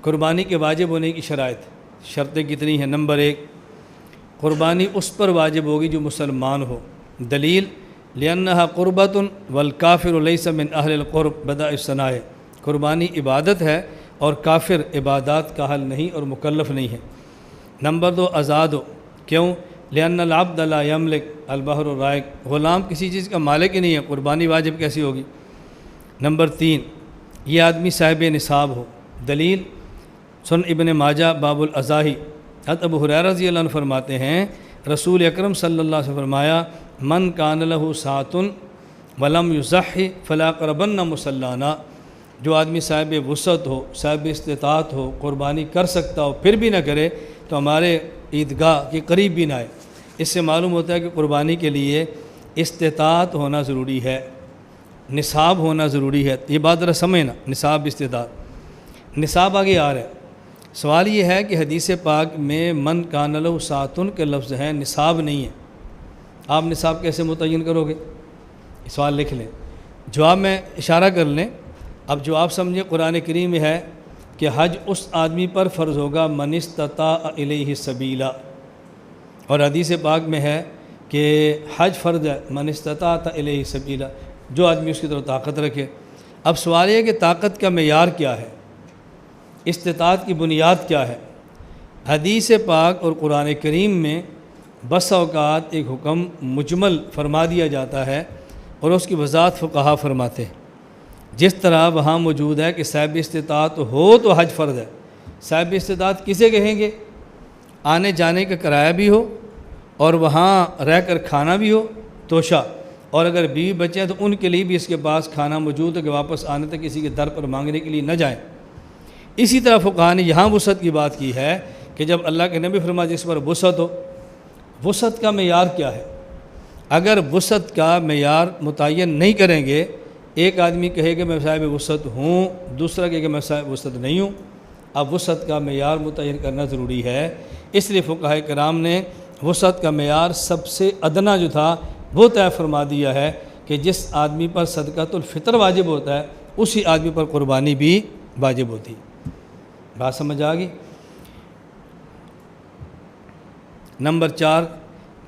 قربانی کے واجب ہونے کی شرطیں کتنی ہیں؟ نمبر 1، قربانی اس پر واجب ہوگی جو مسلمان ہو۔ دلیل لأنها قربۃ والکافر لیس من اہل القرب بدأ الثناء، قربانی عبادت ہے اور کافر عبادات کا حل نہیں اور مکلف نہیں ہے۔ نمبر 2، آزاد ہو، کیوں؟ لأن العبد لا یملک البحر الرائق، غلام کسی چیز کا مالک ہی نہیں ہے، قربانی واجب کیسی ہوگی؟ نمبر 3، یہ آدمی صاحب نصاب ہو۔ دلیل سن ابن ماجہ باب الاضاحی، حضرت ابو ہریرہ رضی اللہ عنہ فرماتے ہیں رسول اکرم صلی اللہ علیہ وسلم فرمایا من کان لہ ساعۃ ولم یضحی فلا یقربن مصلانا، جو آدمی صاحب وسعت ہو، صاحب استطاعت ہو، قربانی کر سکتا ہو پھر بھی نہ کرے تو ہمارے عیدگاہ کے قریب بھی نہ آئے۔ اس سے معلوم ہوتا ہے کہ قربانی کے لیے استطاعت ہونا ضروری ہے، نصاب ہونا ضروری ہے۔ یہ بات ذرا سمجھنا، نصاب استطاعت، نصاب آگے آ رہا ہے۔ سوال یہ ہے کہ حدیث پاک میں من کان لہ ساعۃ کے لفظ ہیں، نصاب نہیں ہے، آپ نصاب کیسے متعین کرو گے؟ سوال لکھ لیں، جواب میں اشارہ کر لیں۔ اب جواب سمجھیں، قرآن کریم میں ہے کہ حج اس آدمی پر فرض ہوگا من استطاع الیہ سبیلا، اور حدیث پاک میں ہے کہ حج فرض ہے من استطاع الیہ سبیلا، جو آدمی اس کی طرف طاقت رکھے۔ اب سوال یہ ہے کہ طاقت کا معیار کیا ہے، استطاعت کی بنیاد کیا ہے؟ حدیث پاک اور قرآن کریم میں بس اوقات ایک حکم مجمل فرما دیا جاتا ہے اور اس کی وضاحت فقہا فرماتے ہیں، جس طرح وہاں موجود ہے کہ صاحب استطاعت ہو تو حج فرض ہے۔ صاحب استطاعت کسے کہیں گے؟ آنے جانے کا کرایہ بھی ہو اور وہاں رہ کر کھانا بھی ہو توشہ، اور اگر بیوی بچے ہیں تو ان کے لیے بھی اس کے پاس کھانا موجود ہے کہ واپس آنے تک کسی کے در پر مانگنے کے لیے نہ جائیں۔ اسی طرح فقہا نے یہاں وسعت کی بات کی ہے کہ جب اللہ کے نبی فرمایا جس پر وسعت ہو، وسعت کا معیار کیا ہے؟ اگر وسعت کا معیار متعین نہیں کریں گے، ایک آدمی کہے کہ میں صاحب وسعت ہوں، دوسرا کہے کہ میں صاحب وسعت نہیں ہوں، اب وسعت کا معیار متعین کرنا ضروری ہے۔ اس لیے فقہاء کرام نے وسعت کا معیار سب سے ادنا جو تھا وہ طے فرما دیا ہے کہ جس آدمی پر صدقۃ الفطر واجب ہوتا ہے اسی آدمی پر قربانی بھی واجب ہوتی۔ بات سمجھ آ گئی؟ نمبر 4،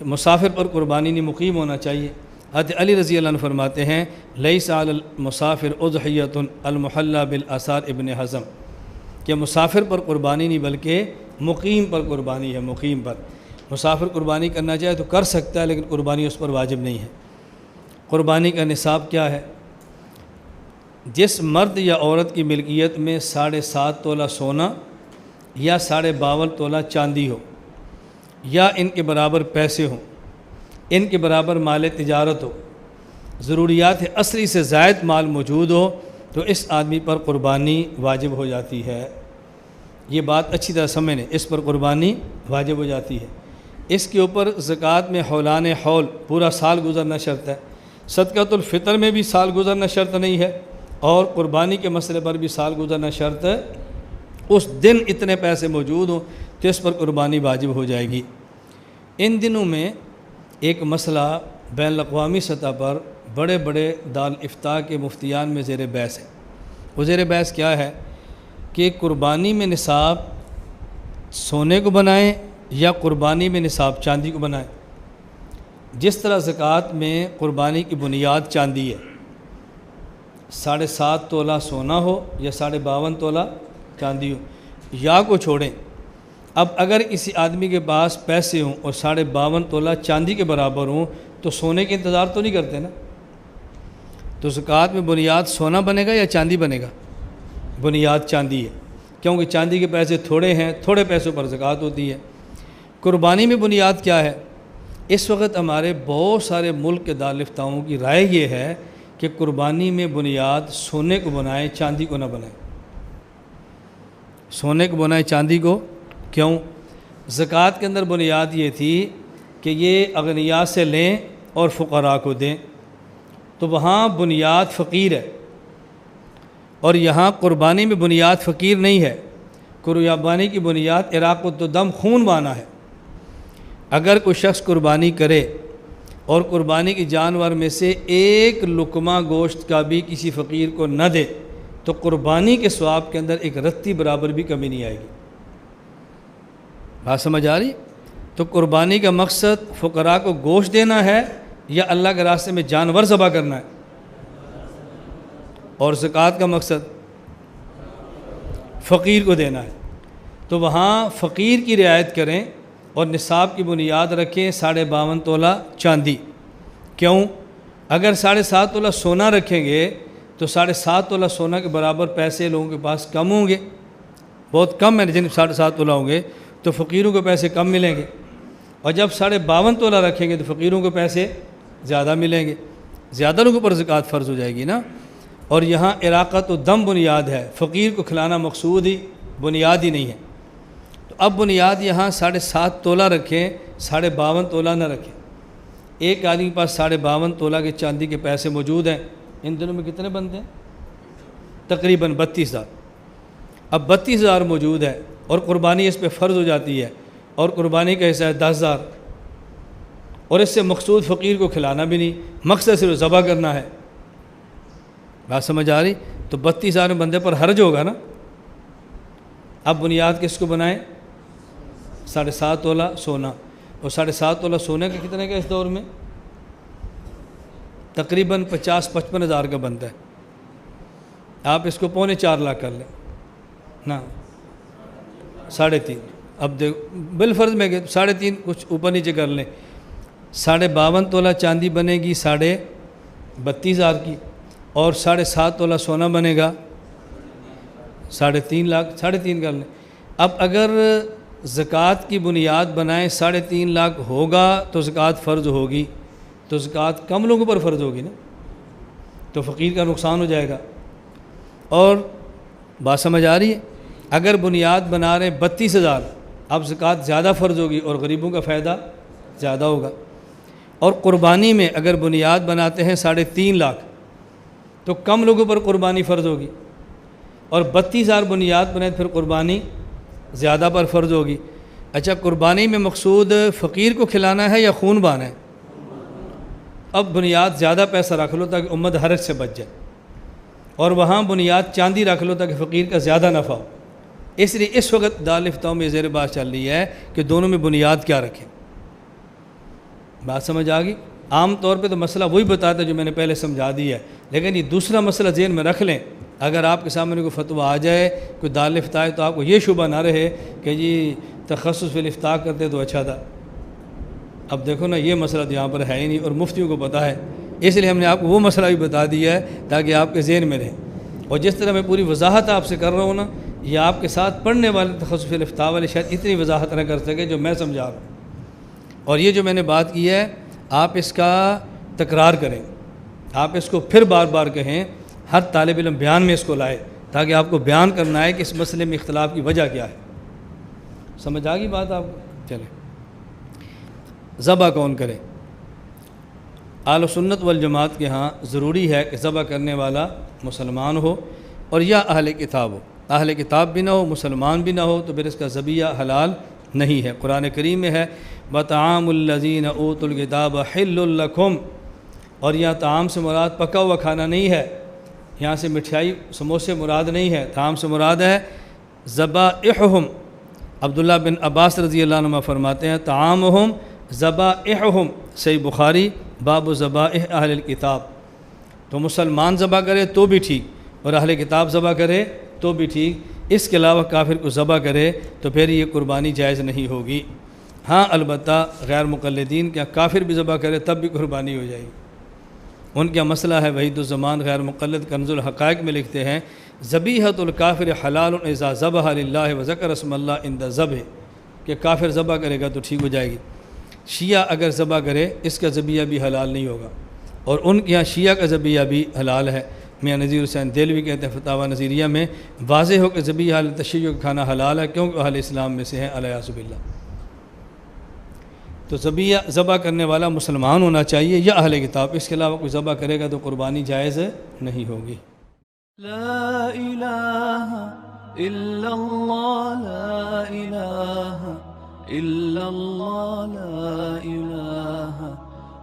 مسافر پر قربانی نہیں، مقیم ہونا چاہیے۔ حضرت علی رضی اللہ عنہ فرماتے ہیں لیس علی المسافر اضحیۃ المحلی بالآثار ابن حزم، کہ مسافر پر قربانی نہیں بلکہ مقیم پر قربانی ہے۔ مقیم پر مسافر قربانی کرنا چاہے تو کر سکتا ہے، لیکن قربانی اس پر واجب نہیں ہے۔ قربانی کا نصاب کیا ہے؟ جس مرد یا عورت کی ملکیت میں 7.5 تولہ سونا یا 52.5 تولہ چاندی ہو، یا ان کے برابر پیسے ہوں، ان کے برابر مال تجارت ہو، ضروریات اصلی سے زائد مال موجود ہو، تو اس آدمی پر قربانی واجب ہو جاتی ہے۔ یہ بات اچھی طرح سمجھیں، اس پر قربانی واجب ہو جاتی ہے۔ اس کے اوپر زکوٰۃ میں حولان حول پورا سال گزرنا شرط ہے، صدقۃ الفطر میں بھی سال گزرنا شرط نہیں ہے، اور قربانی کے مسئلے پر بھی سال گزرنا شرط ہے۔ اس دن اتنے پیسے موجود ہوں تو اس پر قربانی واجب ہو جائے گی۔ ان دنوں میں ایک مسئلہ بین الاقوامی سطح پر بڑے بڑے دارالافتاء کے مفتیان میں زیر بحث ہے۔ وہ زیر بحث کیا ہے کہ قربانی میں نصاب سونے کو بنائیں یا قربانی میں نصاب چاندی کو بنائیں۔ جس طرح زکوٰۃ میں قربانی کی بنیاد چاندی ہے، 7.5 تولہ سونا ہو یا 52.5 تولہ چاندی ہو، یا کو چھوڑیں۔ اب اگر کسی آدمی کے پاس پیسے ہوں اور 52.5 تولہ چاندی کے برابر ہوں تو سونے کے انتظار تو نہیں کرتے نا، تو زکوٰۃ میں بنیاد سونا بنے گا یا چاندی بنے گا؟ بنیاد چاندی ہے، کیونکہ چاندی کے پیسے تھوڑے ہیں، تھوڑے پیسوں پر زکوٰۃ ہوتی ہے۔ قربانی میں بنیاد کیا ہے؟ اس وقت ہمارے بہت سارے ملک کے دارالافتاؤں کی رائے یہ ہے کہ قربانی میں بنیاد سونے کو بنائیں، چاندی کو نہ بنائیں۔ سونے کو بنائیں، چاندی کو کیوں؟ زکوٰۃ کے اندر بنیاد یہ تھی کہ یہ اغنیاء سے لیں اور فقراء کو دیں، تو وہاں بنیاد فقیر ہے، اور یہاں قربانی میں بنیاد فقیر نہیں ہے۔ قربانی کی بنیاد عراق الدم، خون بہانا ہے۔ اگر کوئی شخص قربانی کرے اور قربانی کی جانور میں سے ایک لقمہ گوشت کا بھی کسی فقیر کو نہ دے تو قربانی کے ثواب کے اندر ایک رتی برابر بھی کمی نہیں آئے گی۔ بات سمجھ آ رہی؟ تو قربانی کا مقصد فقراء کو گوشت دینا ہے یا اللہ کے راستے میں جانور ذبح کرنا ہے؟ اور زکوٰۃ کا مقصد فقیر کو دینا ہے۔ تو وہاں فقیر کی رعایت کریں اور نصاب کی بنیاد رکھیں 52.5 تولہ چاندی۔ کیوں؟ اگر 7.5 تولہ سونا رکھیں گے تو 7.5 تولہ سونا کے برابر پیسے لوگوں کے پاس کم ہوں گے، بہت کم ہے جن 7.5 تولہ ہوں گے تو فقیروں کو پیسے کم ملیں گے، اور جب 52.5 تولہ رکھیں گے تو فقیروں کو پیسے زیادہ ملیں گے، زیادہ لوگوں پر زکوٰۃ فرض ہو جائے گی نا۔ اور یہاں عراقت و دم بنیاد ہے، فقیر کو کھلانا مقصود ہی بنیاد ہی نہیں ہے۔ تو اب بنیاد یہاں 7.5 تولہ رکھیں، 52.5 تولہ نہ رکھیں۔ ایک آدمی کے پاس 52.5 تولہ کے چاندی کے پیسے موجود ہیں، ان دنوں میں کتنے بنتے ہیں؟ تقریباً 32,000۔ اب 32,000 موجود ہے اور قربانی اس پہ فرض ہو جاتی ہے، اور قربانی کا حصہ ہے 10,000، اور اس سے مقصود فقیر کو کھلانا بھی نہیں، مقصد صرف ذبح کرنا ہے۔ بات سمجھ آ رہی؟ تو 32,000 بندے پر حرج ہوگا نا۔ اب بنیاد کس کو بنائیں؟ 7.5 تولہ سونا، اور 7.5 تولہ سونے کا کتنے کا اس دور میں؟ تقریباً 50-55 ہزار کا بنتا ہے۔ آپ اس کو 3.25 لاکھ کر لیں نا، 3.5۔ اب دیکھ بالفرض میں کہ 3.5 کچھ اوپر نیچے کر لیں، 52.5 تولہ چاندی بنے گی 32,000 کی، اور 7.5 تولہ سونا بنے گا 3.5 لاکھ، 3.5 کر لیں۔ اب اگر زکوٰۃ کی بنیاد بنائیں 3.5 لاکھ ہوگا تو زکوٰۃ فرض ہوگی، تو زکوٰۃ کم لوگوں پر فرض ہوگی نا، تو فقیر کا نقصان ہو جائے گا۔ اور بات سمجھ آ رہی ہے؟ اگر بنیاد بنا رہے 32,000، اب زکوٰۃ زیادہ فرض ہوگی اور غریبوں کا فائدہ زیادہ ہوگا۔ اور قربانی میں اگر بنیاد بناتے ہیں 3.5 لاکھ تو کم لوگوں پر قربانی فرض ہوگی، اور 32,000 بنیاد بنائے پھر قربانی زیادہ پر فرض ہوگی۔ اچھا، قربانی میں مقصود فقیر کو کھلانا ہے یا خون بہانا ہے؟ اب بنیاد زیادہ پیسہ رکھ لو تاکہ امت حرج سے بچ جائے، اور وہاں بنیاد چاندی رکھ لو تاکہ فقیر کا زیادہ نفع ہو۔ اس لیے اس وقت دارالفتاؤں میں زیر بات چل رہی ہے کہ دونوں میں بنیاد کیا رکھیں۔ بات سمجھ آ گئی؟ عام طور پہ تو مسئلہ وہی بتاتا ہے جو میں نے پہلے سمجھا دیا ہے، لیکن یہ دوسرا مسئلہ ذہن میں رکھ لیں، اگر آپ کے سامنے کوئی فتویٰ آ جائے، کوئی دارالفتاء ہے، تو آپ کو یہ شبہ نہ رہے کہ جی تخصص فی الافتاء کرتے تو اچھا تھا۔ اب دیکھو نا، یہ مسئلہ تو یہاں پر ہے ہی نہیں، اور مفتیوں کو پتہ ہے، اس لیے ہم نے آپ کو وہ مسئلہ بھی بتا دیا ہے تاکہ آپ کے ذہن میں رہے۔ اور جس طرح میں پوری وضاحت آپ سے کر رہا ہوں نا، یہ آپ کے ساتھ پڑھنے والے تخصص فی الافتاء والے شاید اتنی وضاحت نہ کر سکے جو میں سمجھا رہا ہوں۔ اور یہ جو میں نے بات کی ہے، آپ اس کا تکرار کریں، آپ اس کو پھر بار بار کہیں، ہر طالب علم بیان میں اس کو لائے تاکہ آپ کو بیان کرنا ہے کہ اس مسئلے میں اختلاف کی وجہ کیا ہے۔ سمجھ آ گئی بات آپ کو؟ چلیں، ذبح کون کرے؟ اہل سنت والجماعت کے ہاں ضروری ہے کہ ذبح کرنے والا مسلمان ہو اور یا اہل کتاب ہو۔ اہل کتاب بھی نہ ہو، مسلمان بھی نہ ہو تو پھر اس کا ذبیحہ حلال نہیں ہے۔ قرآن کریم میں ہے وَطَعَامُ الَّذِينَ أُوتُوا الْكِتَابَ حِلٌّ لَكُمْ، اور یہاں طعام سے مراد پکا ہوا کھانا نہیں ہے، یہاں سے مٹھائی سموسے مراد نہیں ہے، طعام سے مراد ہے ذبائحہم۔ عبداللہ بن عباس رضی اللہ عنہ فرماتے ہیں طعامہم ذبائحہم، صحیح بخاری باب ذبائح اہل الکتاب۔ تو مسلمان ذبح کرے تو بھی ٹھیک، اور اہل کتاب ذبح کرے تو بھی ٹھیک، اس کے علاوہ کافر کو ذبح کرے تو پھر یہ قربانی جائز نہیں ہوگی۔ ہاں البتہ غیر مقلدین کیا کافر بھی ذبح کرے تب بھی قربانی ہو جائے گی، ان کا مسئلہ ہے۔ وحید الزمان غیر مقلد کنز الحقائق میں لکھتے ہیں ذبیحۃ الکافر حلال اذا ذبح للہ وذکر اسم اللہ عند الذبح، کہ کافر ذبح کرے گا تو ٹھیک ہو جائے گی۔ شیعہ اگر ذبح کرے اس کا ذبیحہ بھی حلال نہیں ہوگا، اور ان کے یہاں شیعہ کا ذبیحہ بھی حلال ہے۔ میاں نذیر حسین دہلوی کہتے ہیں فتاوی نظیریہ میں واضح ہو کہ ذبیحہ تشیع کا کھانا حلال ہے کیونکہ اہل اسلام میں سے ہیں الیاذ باللہ۔ تو ذبح کرنے والا مسلمان ہونا چاہیے یا اہل کتاب، اس کے علاوہ کوئی ذبح کرے گا تو قربانی جائز نہیں ہوگی۔ لا الہ الا اللہ، لا الہ الا اللہ، لا الہ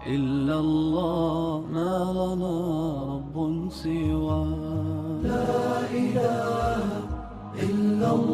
الا اللہ، ما لنا رب سوا۔ إلا الله